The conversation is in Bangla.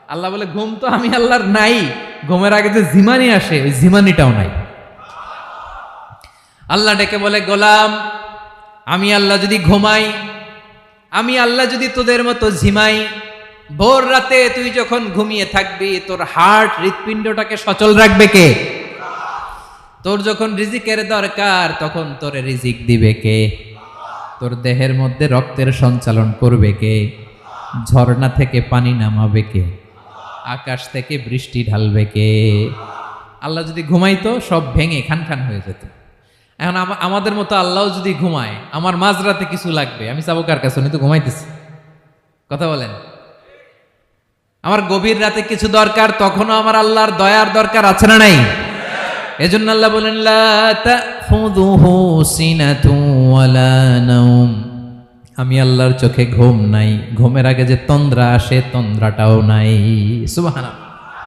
আল্লাহ বলে ঘুম তো আমি আল্লাহর নাই, ঘুমের আগে যে জিমানি আসে ওই জিমানিটাও নাই। আল্লাহ ডেকে বলে, গোলাম আমি আল্লাহ যদি ঘুমাই, আমি আল্লাহ যদি তোদের মতো ঝিমাই, ভোর রাতে তুই যখন ঘুমিয়ে থাকবি তোর হার্ট হৃৎপিণ্ডটাকে সচল রাখবে কে? তোর যখন রিজিকের দরকার তখন তোর রিজিক দিবে কে? তোর দেহের মধ্যে রক্তের সঞ্চালন করবে কে? ঝর্ণা থেকে পানি নামাবে কে? আকাশ থেকে বৃষ্টি ঢালবে কে? আল্লাহ যদি ঘুমাইতো সব ভেঙে খান খান হয়ে যেত। এখন আমাদের মতো আল্লাহ যদি ঘুমায়, আমার মাঝরাতে কিছু লাগবে, আমি যাবো কার কাছে? উনি তো ঘুমাইতেছে। কথা বলেন। আমার গভীর রাতে কিছু দরকার, তখনও আমার আল্লাহর দয়ার দরকার আছে না নাই? এজন্য আল্লাহ বলেন, লা তাখুযুহু সিনাতুন ওয়ালা নাওম, আমি আল্লাহর চোখে ঘুম নাই, ঘুমের আগে যে তন্দ্রা আসে তন্দ্রাটাও নাই। সুবহানাল্লাহ।